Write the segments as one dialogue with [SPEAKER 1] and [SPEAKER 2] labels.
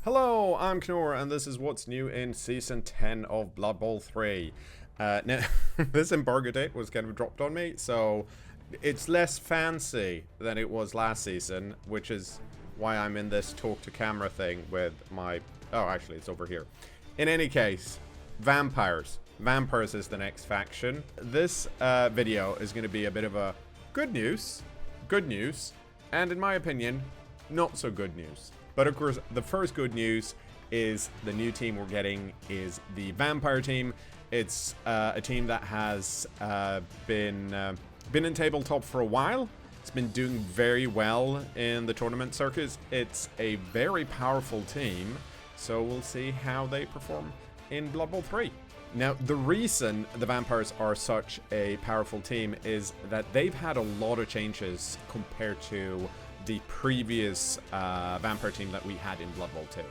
[SPEAKER 1] Hello, I'm cKnoor, and this is what's new in Season 10 of Blood Bowl 3. Now, this embargo date was kind of dropped on me, so it's less fancy than it was last season, which is why I'm in this talk to camera thing with my... Oh, actually, it's over here. In any case, vampires. Vampires is the next faction. This video is going to be a bit of a good news, and in my opinion, not so good news. But of course, the first good news is the new team we're getting is the Vampire team. It's a team that has been in Tabletop for a while. It's been doing very well in the tournament circuits. It's a very powerful team, so we'll see how they perform in Blood Bowl 3. Now, the reason the Vampires are such a powerful team is that they've had a lot of changes compared to the previous Vampire team that we had in Blood Bowl 2.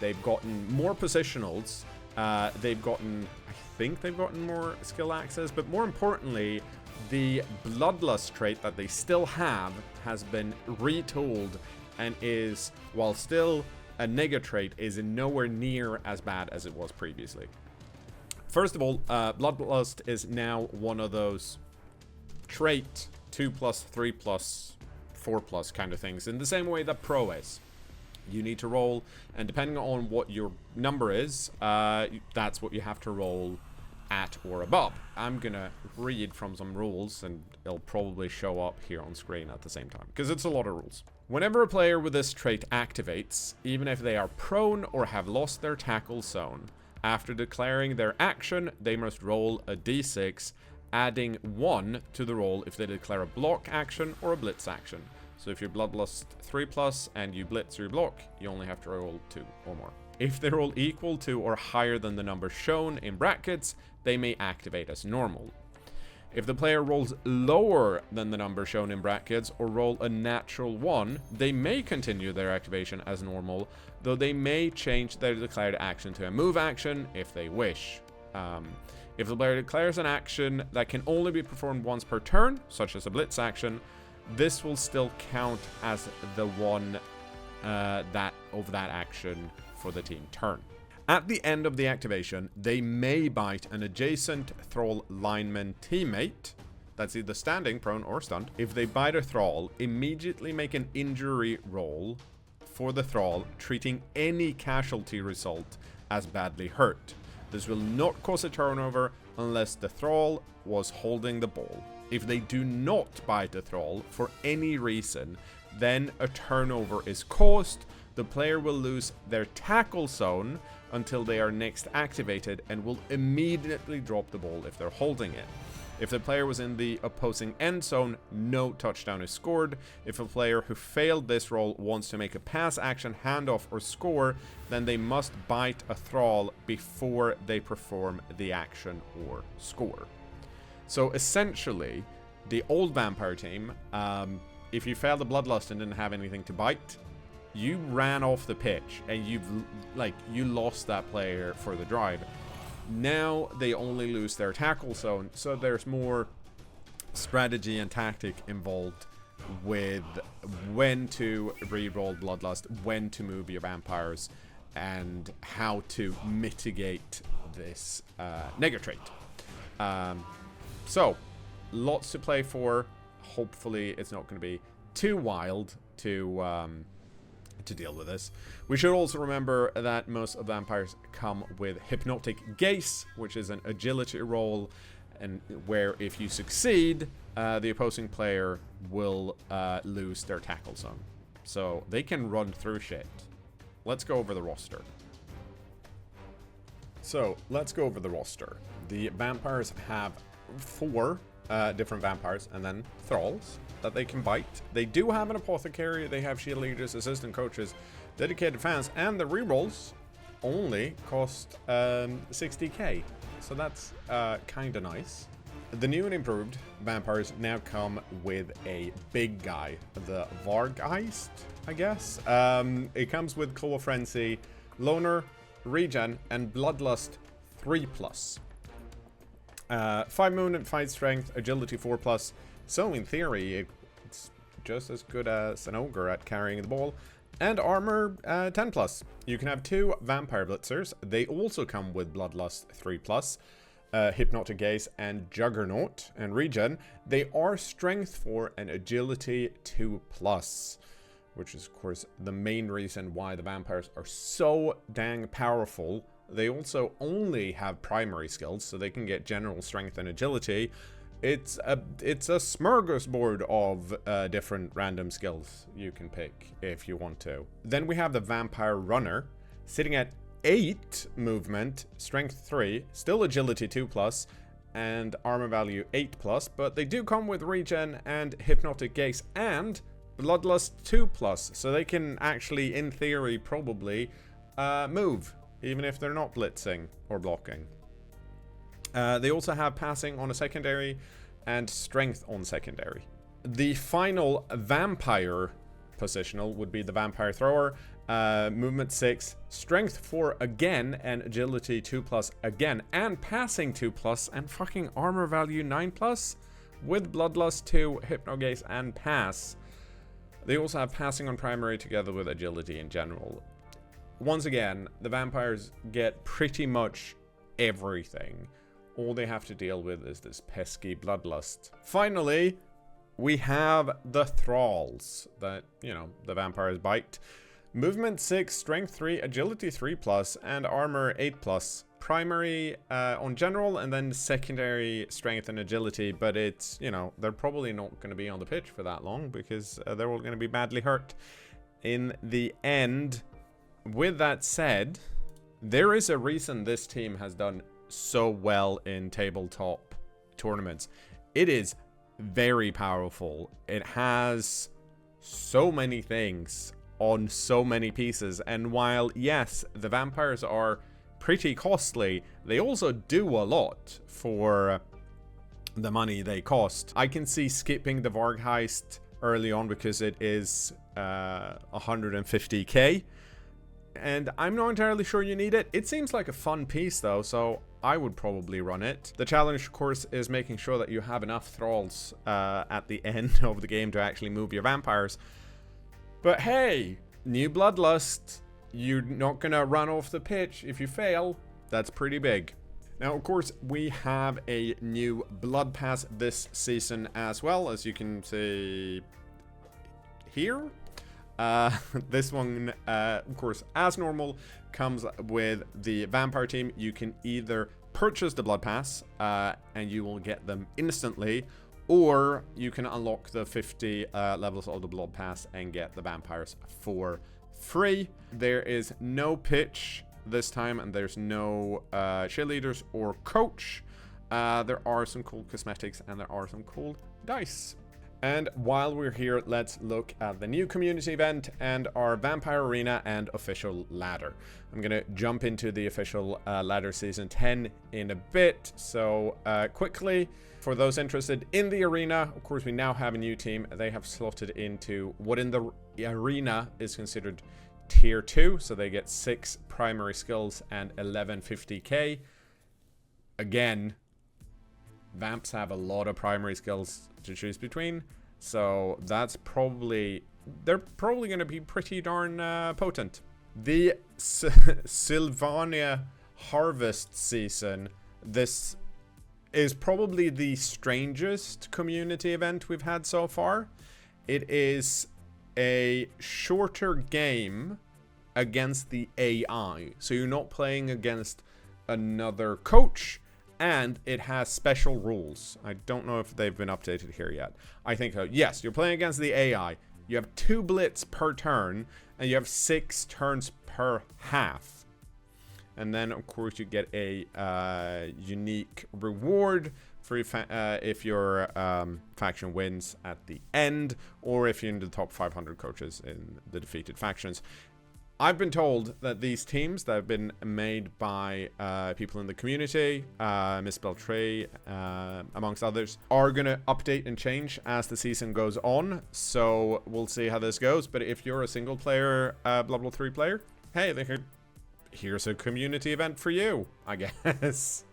[SPEAKER 1] They've gotten more positionals, I think they've gotten more skill access, but more importantly, the Bloodlust trait that they still have has been retooled and is, while still a nega trait, is nowhere near as bad as it was previously. First of all, Bloodlust is now one of those trait 2+, 3+, 4+ kind of things, in the same way that Pro is. You need to roll, and depending on what your number is, that's what you have to roll at or above. I'm gonna read from some rules, and it'll probably show up here on screen at the same time, because it's a lot of rules. Whenever a player with this trait activates, even if they are prone or have lost their tackle zone, after declaring their action, they must roll a d6, adding 1 to the roll if they declare a block action or a blitz action. So if you're Bloodlust 3+ and you blitz your block, you only have to roll 2 or more. If they roll equal to or higher than the number shown in brackets, they may activate as normal. If the player rolls lower than the number shown in brackets or roll a natural 1, they may continue their activation as normal, though they may change their declared action to a move action if they wish. If the player declares an action that can only be performed once per turn, such as a blitz action, this will still count as the one that action for the team turn. At the end of the activation, they may bite an adjacent Thrall lineman teammate, that's either standing, prone, or stunned. If they bite a Thrall, immediately make an injury roll for the Thrall, treating any casualty result as badly hurt. This will not cause a turnover unless the Thrall was holding the ball. If they do not bite the Thrall for any reason, then a turnover is caused. The player will lose their tackle zone until they are next activated and will immediately drop the ball if they're holding it. If the player was in the opposing end zone, no touchdown is scored. If a player who failed this roll wants to make a pass action, handoff, or score, then they must bite a Thrall before they perform the action or score. So essentially, the old Vampire team, if you failed the Bloodlust and didn't have anything to bite, you ran off the pitch and you lost that player for the drive. Now they only lose their tackle zone, so there's more strategy and tactic involved with when to re-roll Bloodlust, when to move your vampires, and how to mitigate this nega trait. So, lots to play for. Hopefully it's not going to be too wild to deal with this. We should also remember that most of the vampires come with Hypnotic Gaze, which is an agility roll, and where if you succeed, the opposing player will lose their tackle zone. So they can run through shit. Let's go over the roster. So, let's go over the roster. The vampires have 4 different vampires and then Thralls that they can bite. They do have an apothecary, they have shield leaders, assistant coaches, dedicated fans, and the rerolls only cost 60k. So that's kind of nice. The new and improved vampires now come with a big guy, the Vargeist, I guess. It comes with Claw Frenzy, Loner, Regen, and Bloodlust 3+. 5 movement, fight strength, agility 4+. So in theory, it's just as good as an ogre at carrying the ball. And armor 10 plus. You can have 2 vampire blitzers. They also come with Bloodlust 3 plus, Hypnotic Gaze and Juggernaut and regen. They are strength 4 and agility 2 plus, which is of course the main reason why the vampires are so dang powerful. They also only have primary skills, so they can get general strength and agility. It's a smorgasbord of different random skills you can pick if you want to. Then we have the Vampire Runner, sitting at 8 movement, strength 3, still agility 2 plus, and armor value 8 plus, but they do come with regen and Hypnotic Gaze and Bloodlust 2 plus, so they can actually, in theory, probably move, even if they're not blitzing or blocking. They also have passing on a secondary and strength on secondary. The final vampire positional would be the Vampire Thrower. Movement 6, strength 4 again, and agility 2 plus again, and passing 2 plus, and fucking armor value 9 plus, with Bloodlust 2, Hypnogaze, and pass. They also have passing on primary together with agility in general. Once again, the vampires get pretty much everything. All they have to deal with is this pesky Bloodlust. Finally, we have the Thralls that, you know, the vampires bite. Movement 6, strength 3, agility 3 plus, and armor 8 plus. Primary on general, and then secondary strength and agility, but it's, you know, they're probably not going to be on the pitch for that long because they're all going to be badly hurt in the end. With that said, there is a reason this team has done so well in tabletop tournaments. It is very powerful. It has so many things on so many pieces, and while yes, the vampires are pretty costly, they also do a lot for the money they cost. I can see skipping the Varg heist early on because it is 150k, and I'm not entirely sure you need it. It seems like a fun piece though, so I would probably run it. The challenge, of course, is making sure that you have enough thralls at the end of the game to actually move your vampires. But hey, new Bloodlust, you're not gonna run off the pitch if you fail. That's pretty big. Now, of course, we have a new Blood Pass this season as well, as you can see here. This one, of course, as normal, comes with the Vampire team. You can either purchase the Blood Pass, and you will get them instantly, or you can unlock the 50 levels of the Blood Pass and get the Vampires for free. There is no pitch this time, and there's no cheerleaders or coach. There are some cool cosmetics, and there are some cool dice. And while we're here, let's look at the new community event and our Vampire Arena and official ladder. I'm gonna jump into the official ladder season 10 in a bit. So quickly, for those interested in the arena, of course, we now have a new team. They have slotted into what in the arena is considered tier 2. So they get 6 primary skills and 1150k. Again, Vamps have a lot of primary skills to choose between, so that's probably, they're probably going to be pretty darn potent. The Sylvania Harvest season, this is probably the strangest community event we've had so far. It is a shorter game against the AI, so you're not playing against another coach. And it has special rules. I don't know if they've been updated here yet. I think yes, you're playing against the AI. You have 2 blitz per turn, and you have 6 turns per half. And then, of course, you get a unique reward for if your faction wins at the end, or if you're in the top 500 coaches in the defeated factions. I've been told that these teams that have been made by people in the community, Miss BB3, amongst others, are going to update and change as the season goes on. So we'll see how this goes. But if you're a single player Blood Bowl 3 player, hey, here's a community event for you, I guess.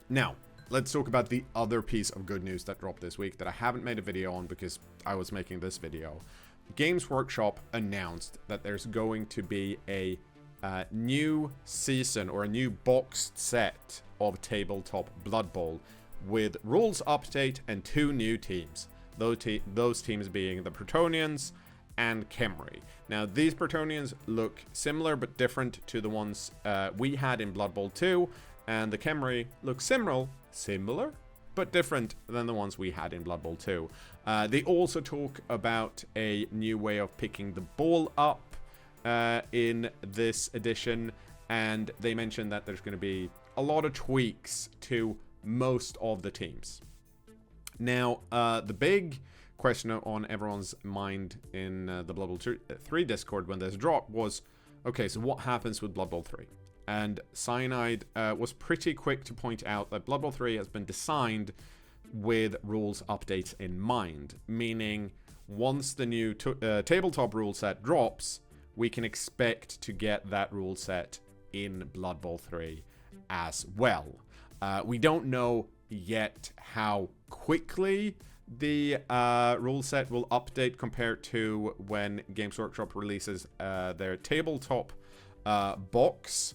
[SPEAKER 1] Now, let's talk about the other piece of good news that dropped this week that I haven't made a video on because I was making this video. Games Workshop announced that there's going to be a new season or a new boxed set of Tabletop Blood Bowl with rules update and 2 new teams. Those teams being the Protonians and Khemri. Now, these Protonians look similar but different to the ones we had in Blood Bowl 2, and the Khemri look similar but different than the ones we had in Blood Bowl 2. They also talk about a new way of picking the ball up in this edition, and they mentioned that there's going to be a lot of tweaks to most of the teams. Now, the big question on everyone's mind in the Blood Bowl 3 Discord when this dropped was, okay, so what happens with Blood Bowl 3? And Cyanide was pretty quick to point out that Blood Bowl 3 has been designed with rules updates in mind, meaning once the new tabletop rule set drops, we can expect to get that rule set in Blood Bowl 3 as well. We don't know yet how quickly the rule set will update compared to when Games Workshop releases their tabletop box,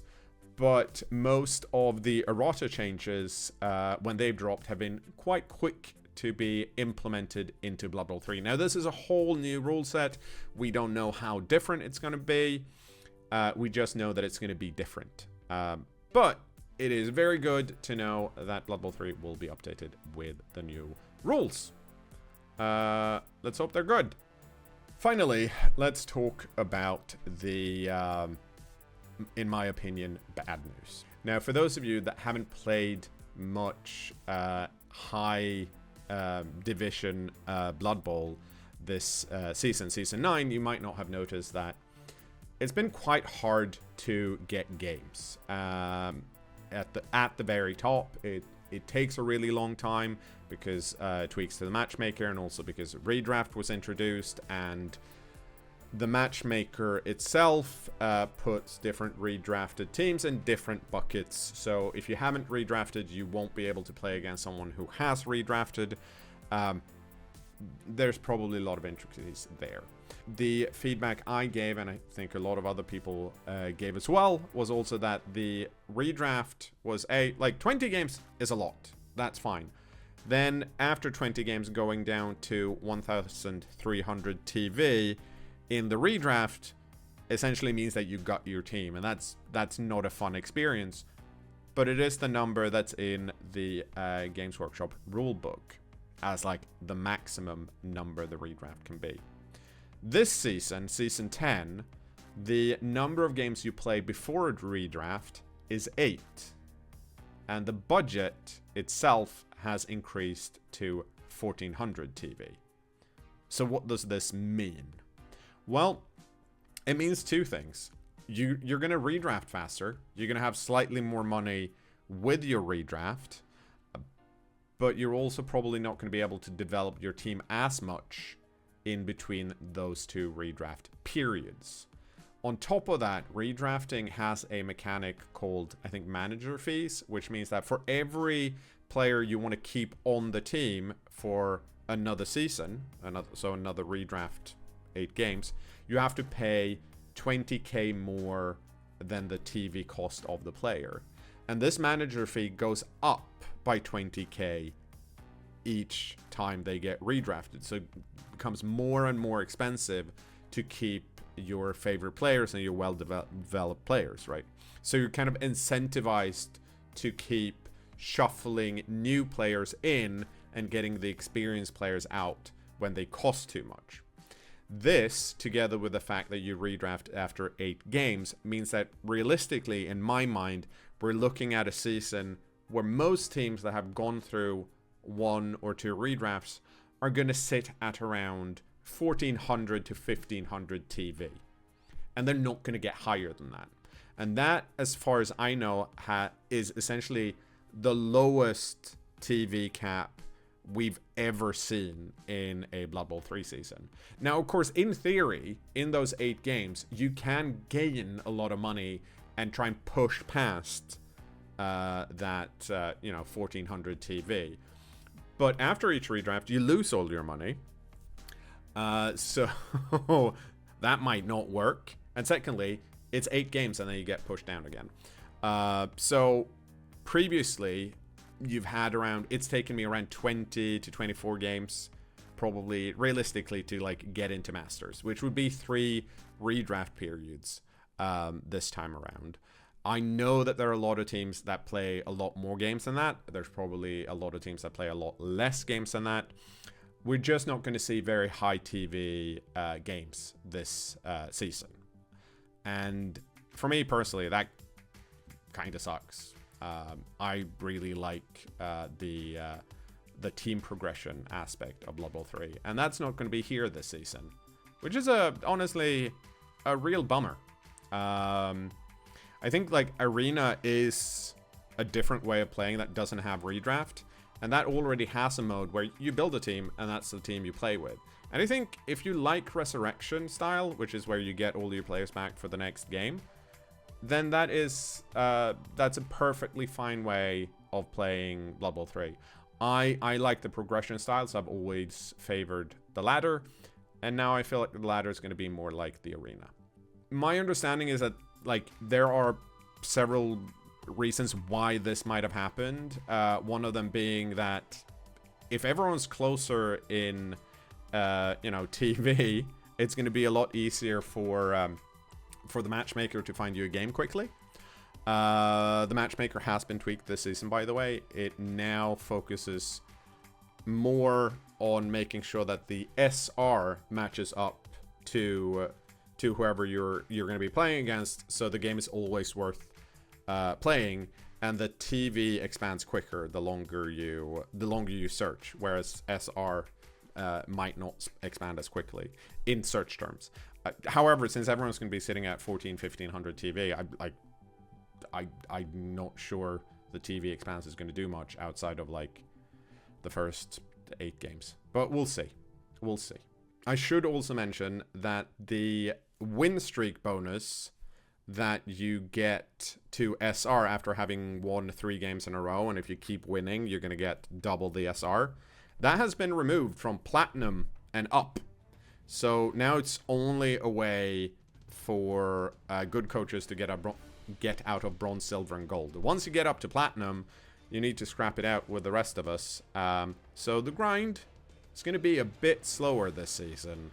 [SPEAKER 1] but most of the errata changes when they've dropped have been quite quick to be implemented into Blood Bowl 3. Now, this is a whole new rule set. We don't know how different it's going to be. We just know that it's going to be different. But it is very good to know that Blood Bowl 3 will be updated with the new rules. Let's hope they're good. Finally, let's talk about the, in my opinion, bad news. Now, for those of you that haven't played much high division Blood Bowl this season 9, you might not have noticed that it's been quite hard to get games. At the very top, it takes a really long time because tweaks to the Matchmaker, and also because redraft was introduced, and the Matchmaker itself puts different redrafted teams in different buckets. So if you haven't redrafted, you won't be able to play against someone who has redrafted. There's probably a lot of intricacies there. The feedback I gave, and I think a lot of other people gave as well, was also that the redraft was like 20 games is a lot. That's fine. Then after 20 games, going down to 1,300 TV in the redraft essentially means that you got your team, and that's not a fun experience. But it is the number that's in the Games Workshop rulebook as like the maximum number the redraft can be. This season 10, the number of games you play before a redraft is 8. And the budget itself has increased to 1,400 TV. So what does this mean? Well, it means 2 things. You're going to redraft faster. You're going to have slightly more money with your redraft. But you're also probably not going to be able to develop your team as much in between those 2 redraft periods. On top of that, redrafting has a mechanic called, I think, manager fees, which means that for every player you want to keep on the team for another season, another redraft 8 games, you have to pay 20k more than the TV cost of the player. And this manager fee goes up by 20k each time they get redrafted. So it becomes more and more expensive to keep your favorite players and your well-developed players, right? So you're kind of incentivized to keep shuffling new players in and getting the experienced players out when they cost too much. This, together with the fact that you redraft after 8 games, means that realistically, in my mind, we're looking at a season where most teams that have gone through 1 or 2 redrafts are going to sit at around 1,400 to 1,500 TV. And they're not going to get higher than that. And that, as far as I know, is essentially the lowest TV cap we've ever seen in a Blood Bowl 3 season. Now, of course, in theory, in those 8 games, you can gain a lot of money and try and push past that 1,400 TV. But after each redraft, you lose all your money. So that might not work. And secondly, it's 8 games and then you get pushed down again. So previously, you've had around, it's taken me around 20 to 24 games, probably realistically, to like get into Masters, which would be 3 redraft periods this time around. I know that there are a lot of teams that play a lot more games than that. There's probably a lot of teams that play a lot less games than that. We're just not going to see very high TV games this season. And for me personally, that kind of sucks. I really like the team progression aspect of Blood Bowl 3, and that's not going to be here this season, which is honestly a real bummer. I think like Arena is a different way of playing that doesn't have redraft, and that already has a mode where you build a team and that's the team you play with. And I think if you like Resurrection style, which is where you get all your players back for the next game, then that's a perfectly fine way of playing Blood Bowl 3. I like the progression style, so I've always favored the ladder, and now I feel like the ladder is going to be more like the arena. My understanding is that like there are several reasons why this might have happened. One of them being that if everyone's closer in TV, it's going to be a lot easier for the Matchmaker to find you a game quickly. The Matchmaker has been tweaked this season, by the way. It now focuses more on making sure that the SR matches up to whoever you're going to be playing against, so the game is always worth playing, and the TV expands quicker the longer you search, whereas SR might not expand as quickly in search terms. However, since everyone's going to be sitting at 1500 TV, I'm not sure the TV expanse is going to do much outside of like the first 8 games, but we'll see. I should also mention that the win streak bonus that you get to SR after having won 3 games in a row, and if you keep winning, you're going to get double the SR. That has been removed from Platinum and up. So now it's only a way for good coaches to get out of Bronze, Silver, and Gold. Once you get up to Platinum, you need to scrap it out with the rest of us. So the grind is going to be a bit slower this season,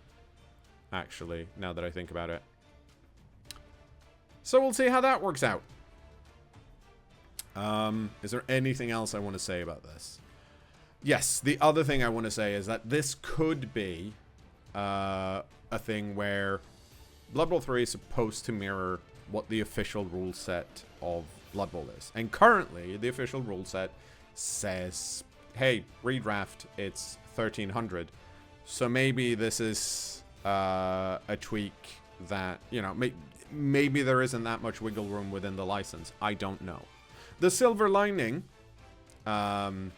[SPEAKER 1] actually, now that I think about it. So we'll see how that works out. Is there anything else I want to say about this? Yes, the other thing I want to say is that this could be a thing where Blood Bowl 3 is supposed to mirror what the official rule set of Blood Bowl is. And currently, the official rule set says, hey, redraft, it's 1300. So maybe this is a tweak that, maybe there isn't that much wiggle room within the license. I don't know. The silver lining in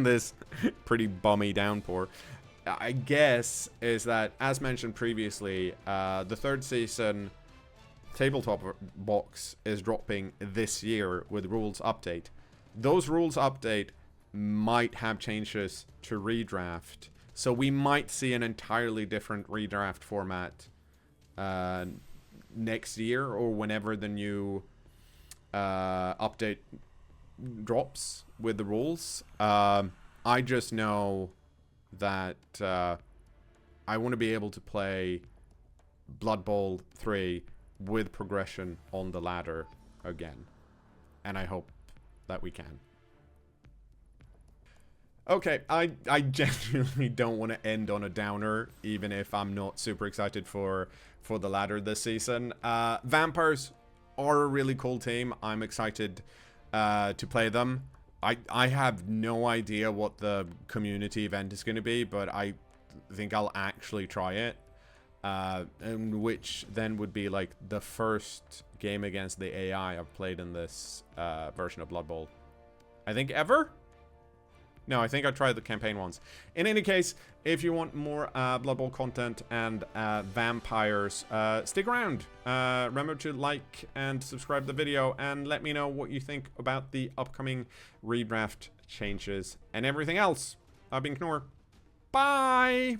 [SPEAKER 1] this pretty bummy downpour, I guess, is that, as mentioned previously, the 3rd season tabletop box is dropping this year with rules update. Those rules update might have changes to redraft, so we might see an entirely different redraft format next year, or whenever the new update drops with the rules. I just know that I want to be able to play Blood Bowl 3 with progression on the ladder again, and I hope that we can. Okay, I genuinely don't want to end on a downer, even if I'm not super excited for the ladder this season. Vampires are a really cool team. I'm excited to play them. I have no idea what the community event is going to be, but I think I'll actually try it. And which then would be like the first game against the AI I've played in this version of Blood Bowl, I think, ever? No, I think I tried the campaign once. In any case, if you want more Blood Bowl content and vampires, stick around. Remember to like and subscribe the video, and let me know what you think about the upcoming redraft changes and everything else. I've been cKnoor. Bye!